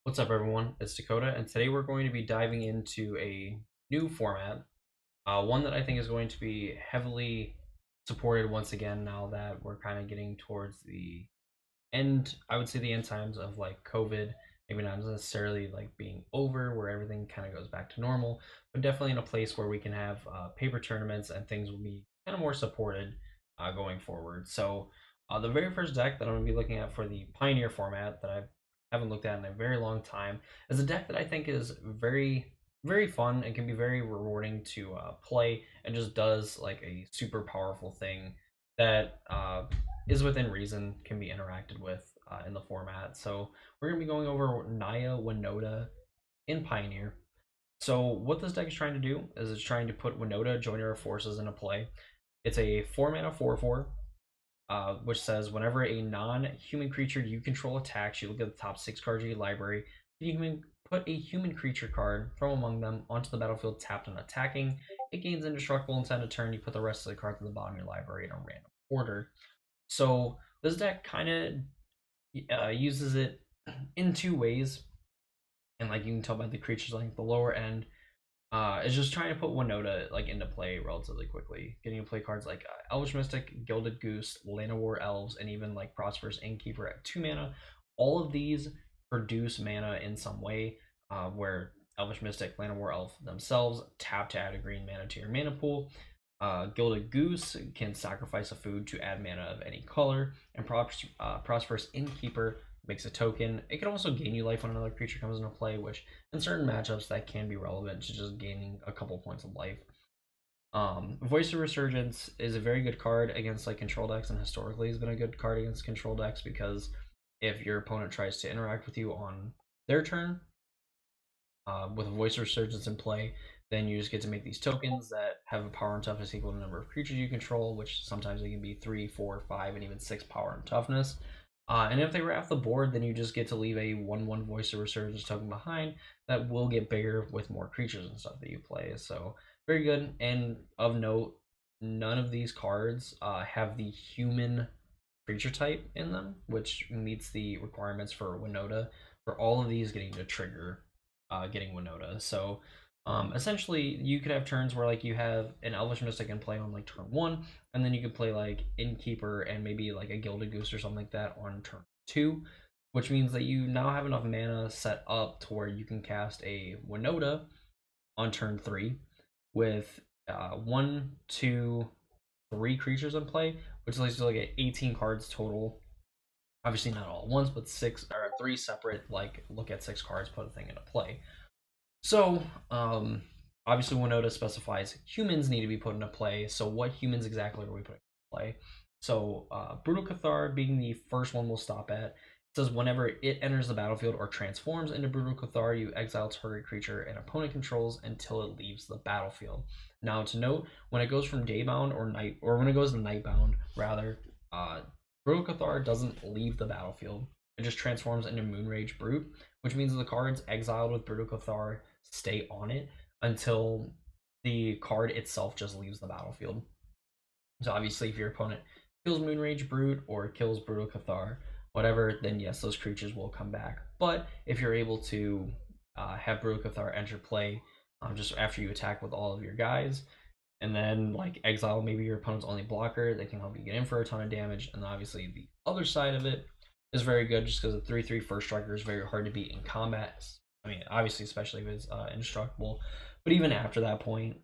What's up, everyone? It's Dakota, and today we're going to be diving into a new format, one that I think is going to be heavily supported once again now that we're kind of getting towards the end. I would say the end times of like COVID, maybe not necessarily like being over where everything kind of goes back to normal, but definitely in a place where we can have paper tournaments and things will be kind of more supported going forward. So, the very first deck that I'm going to be looking at for the Pioneer format that I haven't looked at in a very long time is a deck that I think is very fun and can be very rewarding to play and just does like a super powerful thing that is within reason, can be interacted with in the format. So we're going to be going over Naya Winota in Pioneer. So what this deck is trying to do is it's trying to put Winota Joiner of Forces into play. It's a 4 mana 4/4, which says whenever a non-human creature you control attacks, you look at the top 6 cards of your library. You can put a human creature card from among them onto the battlefield tapped and attacking. It gains indestructible until end of turn. You put the rest of the cards at the bottom of your library in a random order. So this deck kind of uses it in two ways, and like you can tell by the creatures, like the lower end is just trying to put Winota like into play relatively quickly, getting to play cards like Elvish Mystic, Gilded Goose, Land of War Elves, and even like Prosperous Innkeeper at 2 mana. All of these produce mana in some way, where Elvish Mystic, Land of War Elf themselves tap to add a green mana to your mana pool. Gilded Goose can sacrifice a food to add mana of any color, and Prosperous Innkeeper makes a token. It can also gain you life when another creature comes into play, which in certain matchups that can be relevant to just gaining a couple points of life. Voice of Resurgence is a very good card against like control decks, and historically has been a good card against control decks because if your opponent tries to interact with you on their turn, with a Voice of Resurgence in play, then you just get to make these tokens that have a power and toughness equal to the number of creatures you control, which sometimes they can be 3, 4, 5, and even 6 power and toughness. And if they were off the board, then you just get to leave a 1/1 Voice of Resurgence token behind that will get bigger with more creatures and stuff that you play. So, very good. And of note, none of these cards have the human creature type in them, which meets the requirements for Winota. For all of these getting to trigger getting Winota. So essentially, you could have turns where like you have an Elvish Mystic in play on like turn 1, and then you could play like Innkeeper and maybe like a Gilded Goose or something like that on turn 2, which means that you now have enough mana set up to where you can cast a Winota on turn 3 with 1, 2, 3 creatures in play, which leads to like 18 cards total. Obviously not all at once, but 3 separate like look at 6 cards, put a thing into play. So, obviously, Winota specifies humans need to be put into play. So, what humans exactly are we putting into play? So, Brutal Cathar being the first one we'll stop at. It says whenever it enters the battlefield or transforms into Brutal Cathar, you exile target creature and opponent controls until it leaves the battlefield. Now, to note, when it goes from Daybound or Night, or when it goes to Nightbound, rather, Brutal Cathar doesn't leave the battlefield. It just transforms into Moonrage Brute, which means the cards exiled with Brutal Cathar stay on it until the card itself just leaves the battlefield. So obviously, if your opponent kills Moonrage Brute or kills Brutal Cathar, whatever, then yes, those creatures will come back. But if you're able to have Brutal Cathar enter play just after you attack with all of your guys, and then like exile maybe your opponent's only blocker, they can help you get in for a ton of damage. And obviously, the other side of it is very good just because the 3/3 first striker is very hard to beat in combat. I mean, obviously, especially if it's indestructible, but even after that point,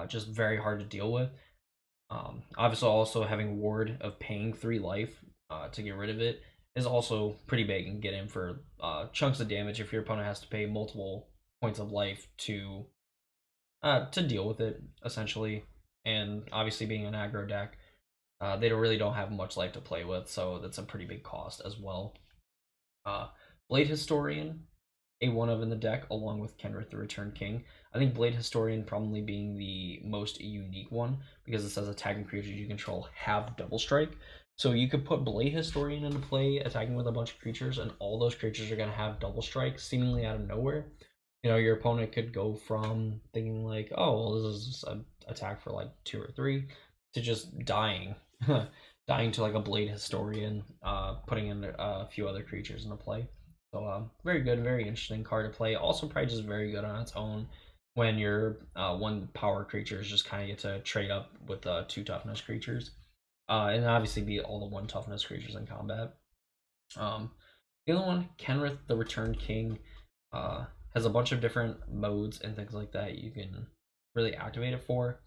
just very hard to deal with. Obviously, also having ward of paying 3 life to get rid of it is also pretty big and get in for chunks of damage if your opponent has to pay multiple points of life to deal with it essentially. And obviously, being an aggro deck, they don't have much life to play with, so that's a pretty big cost as well. Uh, Blade Historian, a one of in the deck, along with Kenrith the Returned King. I think Blade Historian probably being the most unique one because it says attacking creatures you control have double strike. So you could put Blade Historian into play, attacking with a bunch of creatures, and all those creatures are going to have double strike seemingly out of nowhere. You know, your opponent could go from thinking like, oh, well, this is an attack for like 2 or 3 to just dying. Dying to like a Blade Historian, putting in a few other creatures into play. So very good, very interesting card to play. Also, probably just very good on its own when your one power creatures just kind of get to trade up with two toughness creatures, and obviously beat all the one toughness creatures in combat. Um, the other one, Kenrith the Returned King, uh, has a bunch of different modes and things like that you can really activate it for.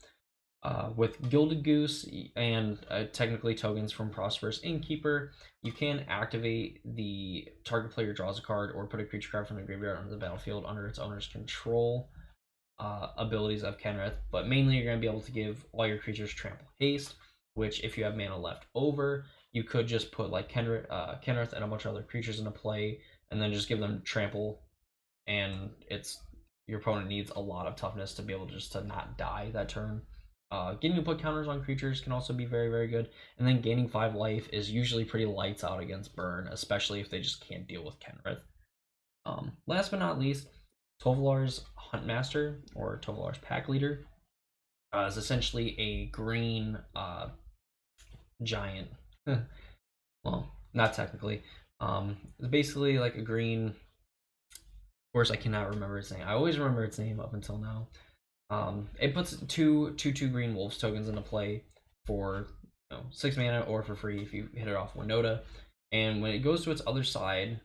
With Gilded Goose and technically tokens from Prosperous Innkeeper, you can activate the target player draws a card or put a creature card from the graveyard onto the battlefield under its owner's control abilities of Kenrith, but mainly you're going to be able to give all your creatures Trample Haste, which if you have mana left over, you could just put like Kenrith and a bunch of other creatures into play, and then just give them Trample, and it's your opponent needs a lot of toughness to be able just to not die that turn. Getting to put counters on creatures can also be very, very good. And then gaining 5 life is usually pretty lights out against burn, especially if they just can't deal with Kenrith. Last but not least, Tovolar's Huntmaster, or Tovolar's Pack Leader, is essentially a green giant. Well, not technically. It's basically like a green. Of course, I cannot remember its name. I always remember its name up until now. It puts two green wolves tokens into play for 6 mana or for free if you hit it off Winota. And when it goes to its other side,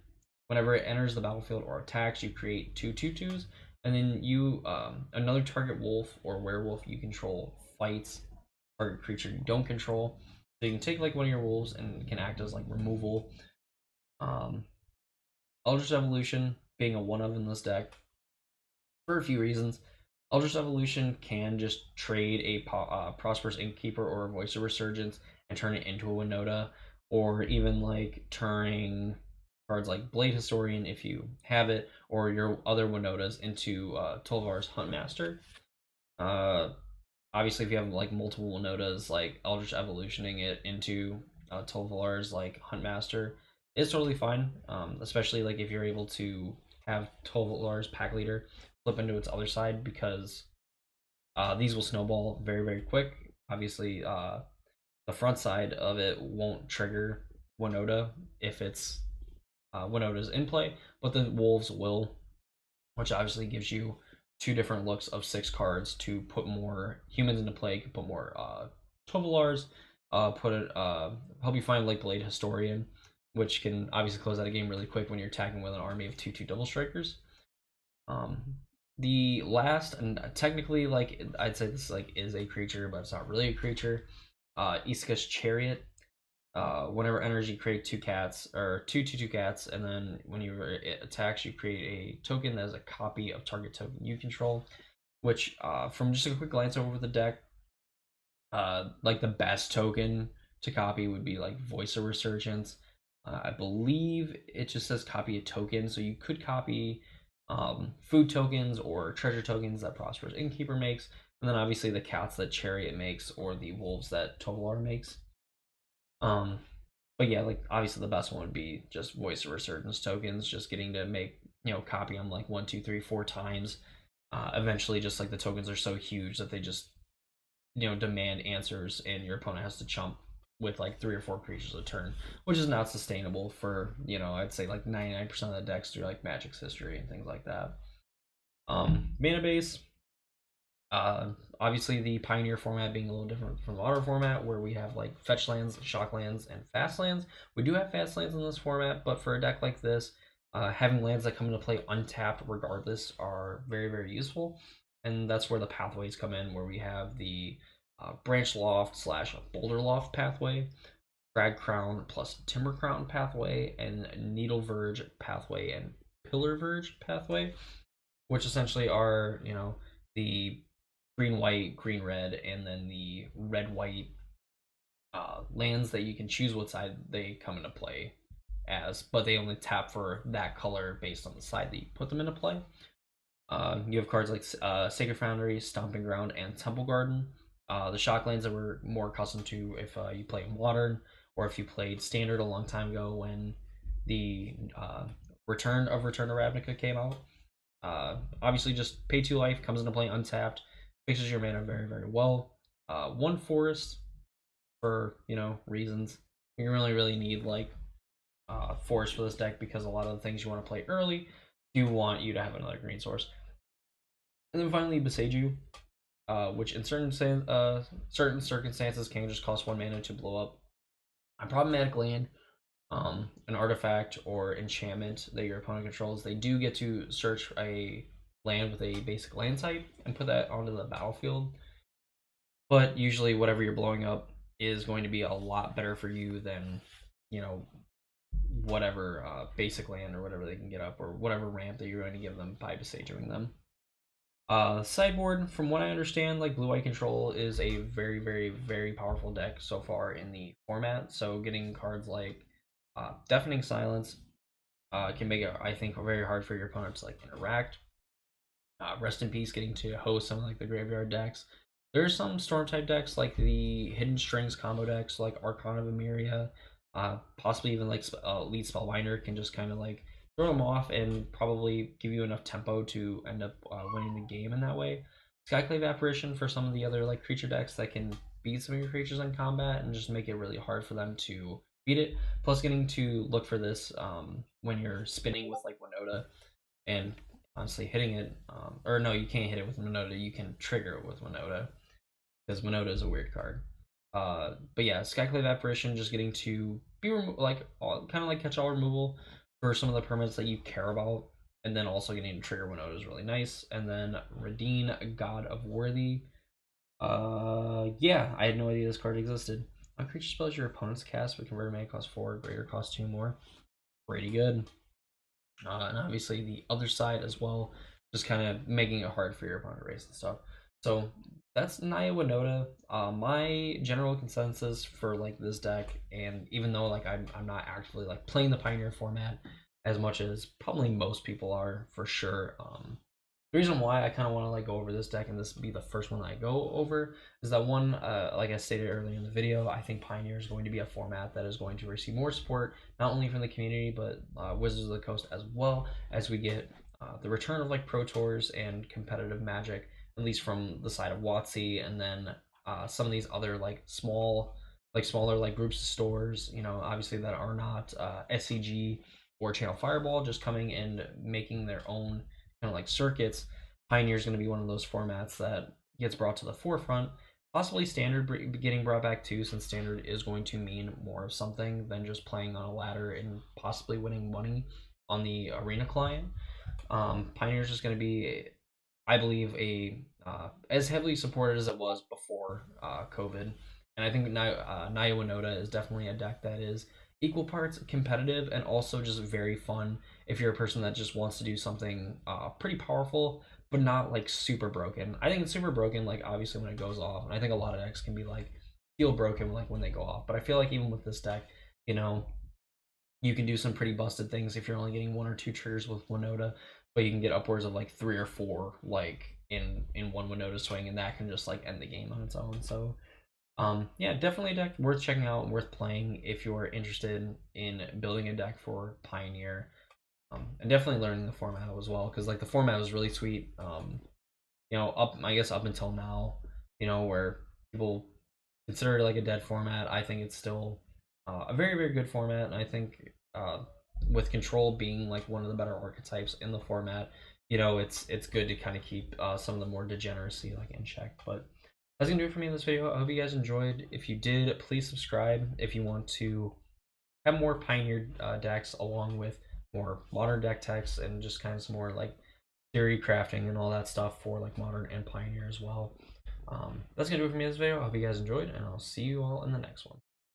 whenever it enters the battlefield or attacks, you create 2/2/2s, and then you another target wolf or werewolf you control fights target creature you don't control. So you can take like one of your wolves and it can act as like removal. Um, Eldritch Evolution being a one of in this deck for a few reasons. Eldritch Evolution can just trade a Prosperous Innkeeper or a Voice of Resurgence and turn it into a Winota, or even like turning cards like Blade Historian if you have it, or your other Winotas into Tolvar's Huntmaster. Uh, Obviously, if you have like multiple Winotas, like Eldritch Evolutioning it into Tolvar's like Huntmaster is totally fine. Especially like if you're able to have Tolvar's Pack Leader flip into its other side because these will snowball very, very quick. Obviously, the front side of it won't trigger Winota if it's Winota's in play, but the Wolves will, which obviously gives you two different looks of 6 cards to put more humans into play. You can put more Tovolars, put it, help you find like Blade Historian, which can obviously close out a game really quick when you're attacking with an army of 2/2 double strikers. Um, the last and technically like I'd say this like is a creature, but it's not really a creature. Isuka's Chariot. Whenever enters, you create 2 cats or two cats, and then when it attacks, you create a token that is a copy of target token you control. Which, from just a quick glance over the deck, like the best token to copy would be like Voice of Resurgence. I believe it just says copy a token, so you could copy food tokens or treasure tokens that Prosperous Innkeeper makes, and then obviously the cats that Chariot makes or the wolves that Tovolar makes. Um, but yeah, like obviously the best one would be just Voice of Resurgence tokens, just getting to make copy them like 1, 2, 3, 4 times. Eventually, just like the tokens are so huge that they just demand answers, and your opponent has to chump with like 3 or 4 creatures a turn, which is not sustainable for I'd say like 99% of the decks through like Magic's history and things like that. Mana base. Obviously, the Pioneer format being a little different from the Modern format, where we have like fetch lands, shock lands, and fast lands. We do have fast lands in this format, but for a deck like this, having lands that come into play untapped regardless are very, very useful. And that's where the pathways come in, where we have the Branch Loft / Boulder Loft pathway, Crag Crown plus Timber Crown pathway, and Needle Verge pathway and Pillar Verge pathway, which essentially are, the green, white, green, red, and then the red, white lands that you can choose what side they come into play as, but they only tap for that color based on the side that you put them into play. You have cards like Sacred Foundry, Stomping Ground, and Temple Garden. The shock lands that we're more accustomed to if you play Modern or if you played Standard a long time ago when the Return of Ravnica came out. Obviously, just pay 2 life, comes into play untapped, fixes your mana very, very well. 1 forest for reasons. You really, really need like force for this deck because a lot of the things you want to play early do want you to have another green source. And then finally, Beseiju, which in certain circumstances can just cost 1 mana to blow up a problematic land, an artifact or enchantment that your opponent controls. They do get to search a land with a basic land type and put that onto the battlefield. But usually, whatever you're blowing up is going to be a lot better for you than, you know, whatever basic land or whatever they can get up or whatever ramp that you're going to give them by besaging them. Sideboard, from what I understand, like Blue Eye Control is a very, very, very powerful deck so far in the format. So getting cards like Deafening Silence can make it, I think, very hard for your opponent to like interact. Rest in Peace, getting to host some of like the graveyard decks. There's some Storm type decks like the Hidden Strings combo decks like Archon of Emeria, possibly even like Lead Spellbinder can just kind of like throw them off and probably give you enough tempo to end up winning the game in that way. Skyclave Apparition for some of the other like creature decks that can beat some of your creatures in combat and just make it really hard for them to beat it. Plus, getting to look for this when you're spinning with like Winota and honestly hitting it, or no, you can't hit it with Winota. You can trigger it with Winota because Winota is a weird card. But yeah, Skyclave Apparition just getting to be like kind of like catch-all removal for some of the permanents that you care about, and then also getting to trigger Winota is really nice. And then Radine, God of Worthy. Yeah, I had no idea this card existed. A creature spells your opponent's cast, but convert mana cost 4, greater cost 2 more. Pretty good. And obviously the other side as well, just kind of making it hard for your opponent to race and stuff. So that's Naya Winota. My general consensus for like this deck, and even though like I'm not actually like playing the Pioneer format as much as probably most people are for sure. The reason why I kind of want to like go over this deck and this be the first one that I go over is that one, like I stated earlier in the video, I think Pioneer is going to be a format that is going to receive more support, not only from the community, but Wizards of the Coast as well, as we get the return of like Pro Tours and competitive Magic, at least from the side of WotC, and then some of these other like smaller like groups of stores, you know, obviously that are not SCG or Channel Fireball, just coming and making their own kind of like circuits. Pioneer is going to be one of those formats that gets brought to the forefront. Possibly Standard getting brought back too, since Standard is going to mean more of something than just playing on a ladder and possibly winning money on the arena client. Pioneer is just going to be, I believe, a as heavily supported as it was before COVID. And I think Naya Winota is definitely a deck that is equal parts competitive and also just very fun if you're a person that just wants to do something pretty powerful but not like super broken. I think it's super broken like obviously when it goes off, and I think a lot of decks can be like feel broken like when they go off, but I feel like even with this deck, you know, you can do some pretty busted things if you're only getting 1 or 2 triggers with Winota, but you can get upwards of like 3 or 4 like in one Winota swing, and that can just like end the game on its own. So yeah, definitely a deck worth checking out, worth playing if you're interested in building a deck for Pioneer, and definitely learning the format as well, because like the format was really sweet. You know, I guess up until now, you know, where people consider it like a dead format, I think it's still a very, very good format, and I think with control being like one of the better archetypes in the format, you know, it's good to kind of keep some of the more degeneracy like in check. But that's gonna do it for me in this video. I hope you guys enjoyed. If you did, please subscribe if you want to have more Pioneer decks along with more modern deck techs and just kind of some more like theory crafting and all that stuff for like modern and Pioneer as well. That's gonna do it for me in this video. I hope you guys enjoyed, and I'll see you all in the next one.